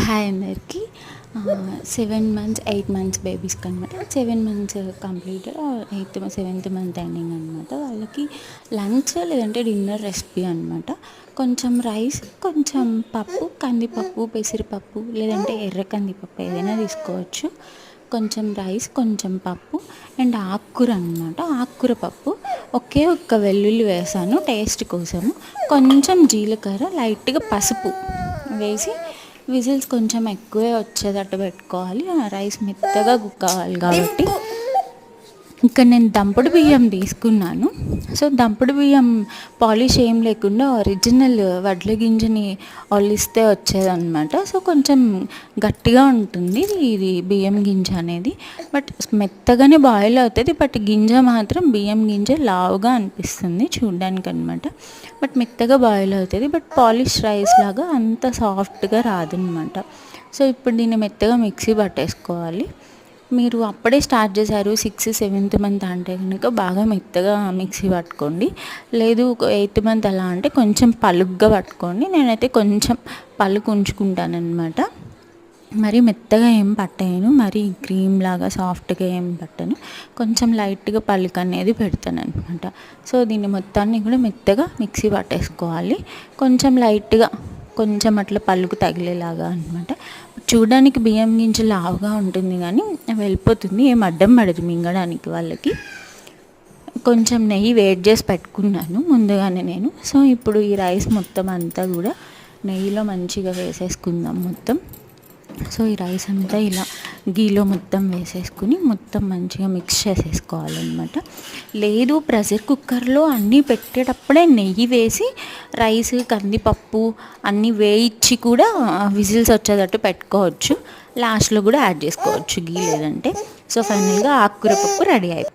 Hi అందరికీ. 7 months 8 months బేబీస్కి అనమాట. 7 months complete, 7th month ending అనమాట. వాళ్ళకి లంచ్ లేదంటే డిన్నర్ రెసిపీ అనమాట. కొంచెం రైస్, కొంచెం పప్పు, కందిపప్పు, పెసరపప్పు లేదంటే ఎర్ర కందిపప్పు ఏదైనా తీసుకోవచ్చు. కొంచెం రైస్, కొంచెం పప్పు అండ్ ఆకుకూర అనమాట. ఆకుకూర పప్పు, ఒక్క వెల్లుల్లి వేసాను టేస్ట్ కోసము. కొంచెం జీలకర్ర, లైట్గా పసుపు వేసి విజిల్స్ కొంచెం ఎక్కువే వచ్చేటట్టు పెట్టుకోవాలి. రైస్ మెత్తగా కుక్ కావాలి కాబట్టి. ఇక్కడ నేను దంపుడు బియ్యం తీసుకున్నాను. సో దంపుడు బియ్యం పాలిష్ ఏం లేకుండా ఒరిజినల్ వడ్ల గింజని ఒలిస్తే వచ్చేదన్నమాట. సో కొంచెం గట్టిగా ఉంటుంది ఇది బియ్యం గింజ అనేది. బట్ మెత్తగానే బాయిల్ అవుతుంది. బట్ గింజ మాత్రం బియ్యం గింజ లావుగా అనిపిస్తుంది చూడ్డానికి అనమాట. బట్ మెత్తగా బాయిల్ అవుతుంది. బట్ పాలిష్ రైస్ లాగా అంత సాఫ్ట్గా రాదనమాట. సో ఇప్పుడు దీన్ని మెత్తగా మిక్సీ పట్టేసుకోవాలి. మీరు అప్పుడే స్టార్ట్ చేశారు 6th 7th మంత్ అంటే కనుక బాగా మెత్తగా మిక్సీ పట్టుకోండి. లేదు 8th మంత్ అలా అంటే కొంచెం పలుగ్గా పట్టుకోండి. నేనైతే కొంచెం పలుకు ఉంచుకుంటానమాట. మరీ మెత్తగా ఏం పట్టేయను, మరీ క్రీమ్ లాగా సాఫ్ట్గా ఏం పట్టను. కొంచెం లైట్గా పలుకు అనేది పెడతాను అనమాట. సో దీన్ని మొత్తాన్ని కూడా మెత్తగా మిక్సీ పట్టేసుకోవాలి. కొంచెం లైట్గా కొంచెం అట్లా పలుకు తగిలేలాగా అనమాట. చూడడానికి బియ్యం గింజ లావుగా ఉంటుంది కానీ వెళ్ళిపోతుంది, ఏం అడ్డం పడదు మింగడానికి వాళ్ళకి. కొంచెం నెయ్యి వేడి చేసి పెట్టుకున్నాను ముందుగానే నేను. సో ఇప్పుడు ఈ రైస్ మొత్తం అంతా కూడా నెయ్యిలో మంచిగా వేసేసుకుందాం మొత్తం. సో ఈ రైస్ అంతా ఇలా గీలో మొత్తం వేసేసుకుని మొత్తం మంచిగా మిక్స్ చేసేసుకోవాలన్నమాట. లేదు ప్రెషర్ కుక్కర్లో అన్నీ పెట్టేటప్పుడే నెయ్యి వేసి రైస్, కందిపప్పు అన్నీ వేయించి కూడా విజిల్స్ వచ్చేటట్టు పెట్టుకోవచ్చు. లాస్ట్లో కూడా యాడ్ చేసుకోవచ్చు గీ లేదంటే. సో ఫైనల్గా ఆకుకూర పప్పు రెడీ అయిపోయింది.